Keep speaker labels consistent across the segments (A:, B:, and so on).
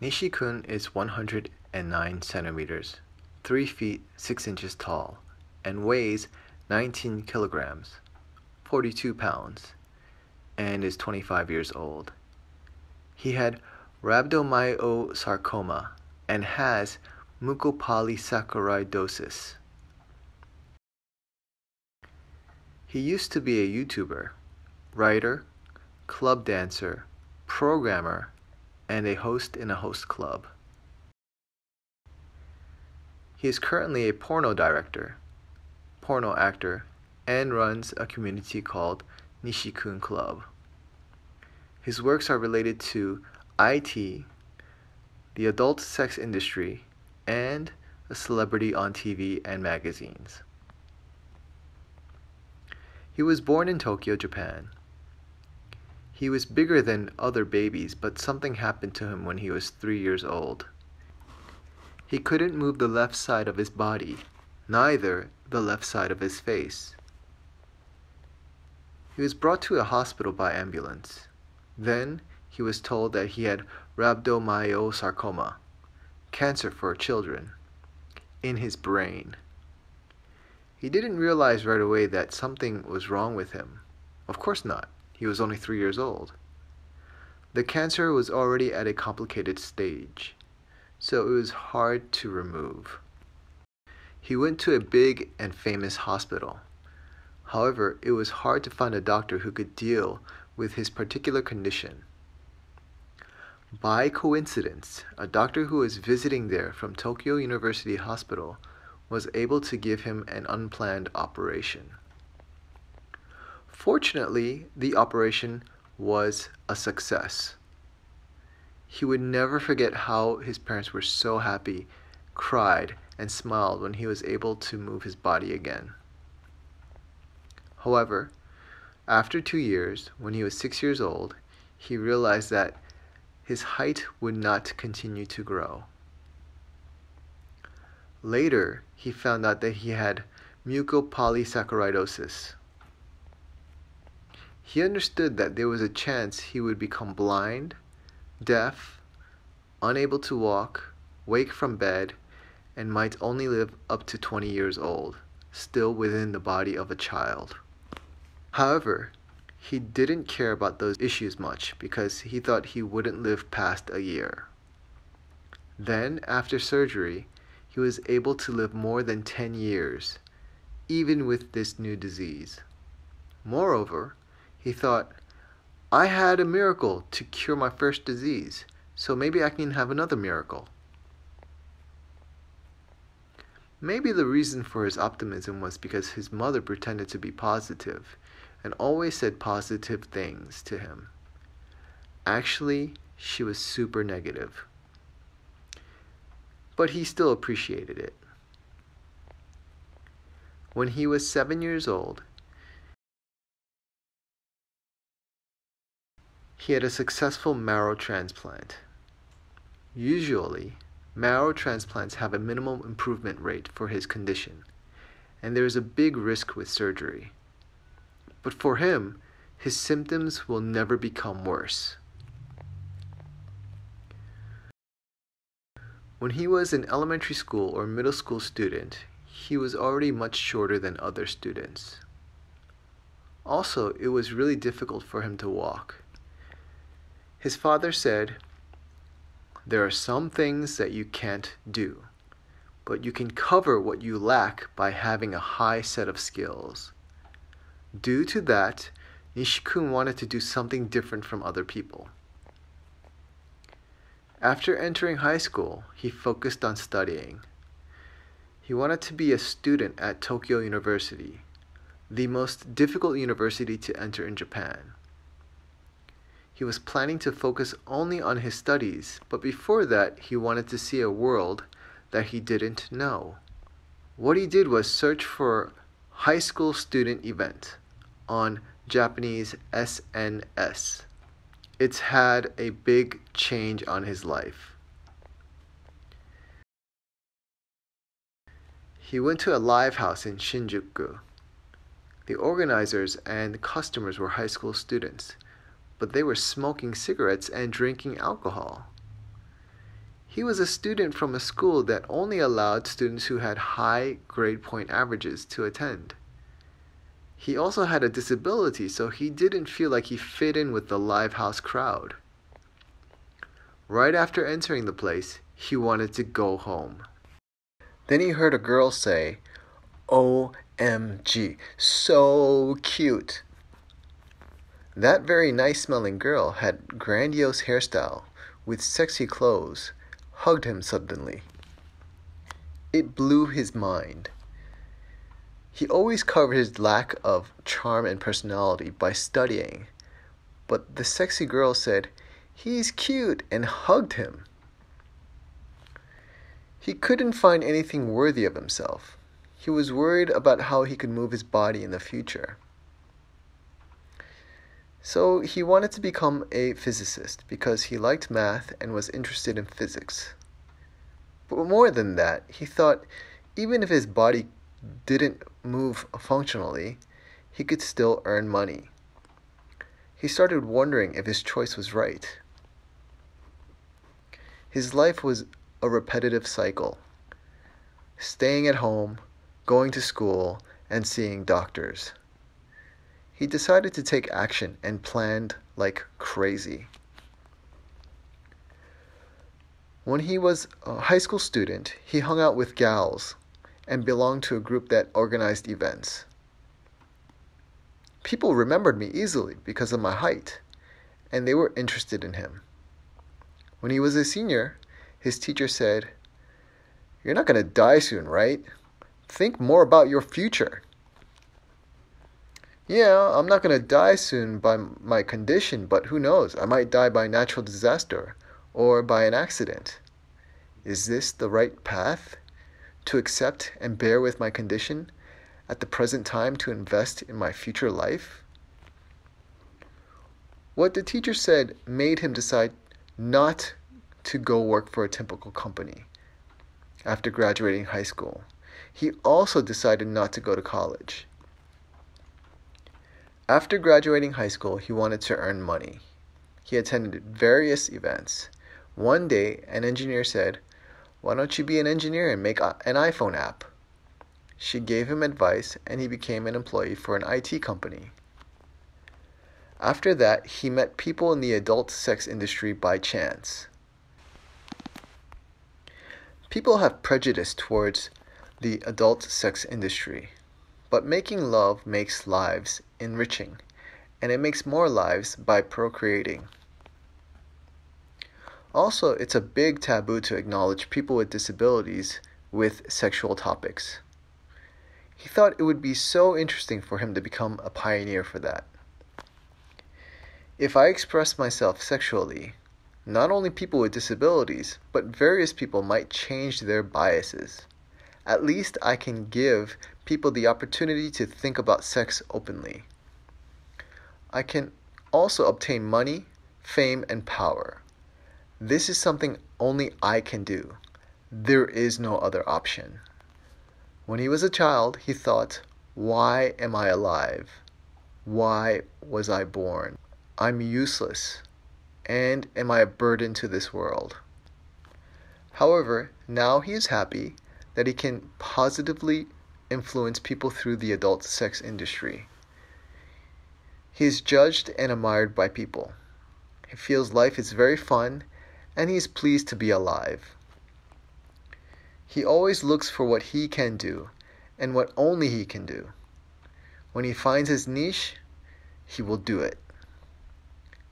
A: Nishi-kun is 109 centimeters, 3 feet 6 inches tall, and weighs 19 kilograms, 42 pounds, and is 25 years old. He had Rhabdomyosarcoma and has Mucopolysaccharidosis. He used to be a YouTuber, writer, club dancer, programmer, and a host in a host club. He is currently a porno director, porno actor, and runs a community called Nishikun Club. His works are related to IT, the adult sex industry, and a celebrity on TV and magazines. He was born in Tokyo, Japan. He was bigger than other babies, but something happened to him when he was 3 years old. He couldn't move the left side of his body, neither the left side of his face. He was brought to a hospital by ambulance. Then he was told that he had rhabdomyosarcoma, cancer for children, in his brain. He didn't realize right away that something was wrong with him. Of course not. He was only 3 years old. The cancer was already at a complicated stage, so it was hard to remove. He went to a big and famous hospital. However, it was hard to find a doctor who could deal with his particular condition. By coincidence, a doctor who was visiting there from Tokyo University Hospital was able to give him an unplanned operation. Fortunately, the operation was a success. He would never forget how his parents were so happy, cried, and smiled when he was able to move his body again. However, after 2 years, when he was 6 years old, he realized that his height would not continue to grow. Later, he found out that he had Mucopolysaccharidosis. He understood that there was a chance he would become blind, deaf, unable to walk, wake from bed, and might only live up to 20 years old, still within the body of a child. However, he didn't care about those issues much because he thought he wouldn't live past a year. Then, after surgery, he was able to live more than 10 years, even with this new disease. Moreover, he thought, I had a miracle to cure my first disease, so maybe I can have another miracle. Maybe the reason for his optimism was because his mother pretended to be positive and always said positive things to him. Actually, she was super negative. But he still appreciated it. When he was 7 years old, he had a successful marrow transplant. Usually, marrow transplants have a minimum improvement rate for his condition, and there is a big risk with surgery. But for him, his symptoms will never become worse. When he was an elementary school or middle school student, he was already much shorter than other students. Also, it was really difficult for him to walk. His father said, there are some things that you can't do, but you can cover what you lack by having a high set of skills. Due to that, Nishikun wanted to do something different from other people. After entering high school, he focused on studying. He wanted to be a student at Tokyo University, the most difficult university to enter in Japan. He was planning to focus only on his studies, but before that, he wanted to see a world that he didn't know. What he did was search for high school student event on Japanese SNS. It's had a big change on his life. He went to a live house in Shinjuku. The organizers and customers were high school students, but they were smoking cigarettes and drinking alcohol. He was a student from a school that only allowed students who had high grade point averages to attend. He also had a disability, so he didn't feel like he fit in with the live house crowd. Right after entering the place, he wanted to go home. Then he heard a girl say, "OMG, so cute." That very nice-smelling girl had grandiose hairstyle with sexy clothes, hugged him suddenly. It blew his mind. He always covered his lack of charm and personality by studying, but the sexy girl said, "He's cute," and hugged him. He couldn't find anything worthy of himself. He was worried about how he could move his body in the future. So he wanted to become a physicist because he liked math and was interested in physics. But more than that, he thought even if his body didn't move functionally, he could still earn money. He started wondering if his choice was right. His life was a repetitive cycle: staying at home, going to school, and seeing doctors. He decided to take action and planned like crazy. When he was a high school student, he hung out with gals and belonged to a group that organized events. People remembered me easily because of my height, and they were interested in him. When he was a senior, his teacher said, "You're not going to die soon, right? Think more about your future." "Yeah, I'm not going to die soon by my condition, but who knows? I might die by natural disaster or by an accident. Is this the right path? To accept and bear with my condition at the present time to invest in my future life?" What the teacher said made him decide not to go work for a typical company after graduating high school. He also decided not to go to college. After graduating high school, he wanted to earn money. He attended various events. One day, an engineer said, "Why don't you be an engineer and make an iPhone app?" She gave him advice, and he became an employee for an IT company. After that, he met people in the adult sex industry by chance. People have prejudice towards the adult sex industry, but making love makes lives enriching, and it makes more lives by procreating. Also, it's a big taboo to acknowledge people with disabilities with sexual topics. He thought it would be so interesting for him to become a pioneer for that. If I express myself sexually, not only people with disabilities, but various people might change their biases. At least I can give people the opportunity to think about sex openly. I can also obtain money, fame, and power. This is something only I can do. There is no other option. When he was a child, he thought, "Why am I alive? Why was I born? I'm useless. And am I a burden to this world?" However, now he is happy that he can positively influence people through the adult sex industry. He is judged and admired by people. He feels life is very fun, and he is pleased to be alive. He always looks for what he can do, and what only he can do. When he finds his niche, he will do it.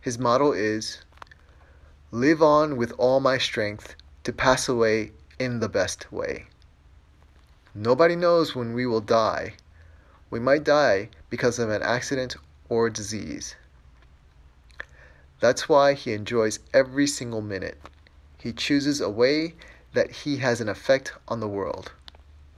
A: His motto is, "Live on with all my strength to pass away in the best way." Nobody knows when we will die. We might die because of an accident or disease. That's why he enjoys every single minute. He chooses a way that he has an effect on the world.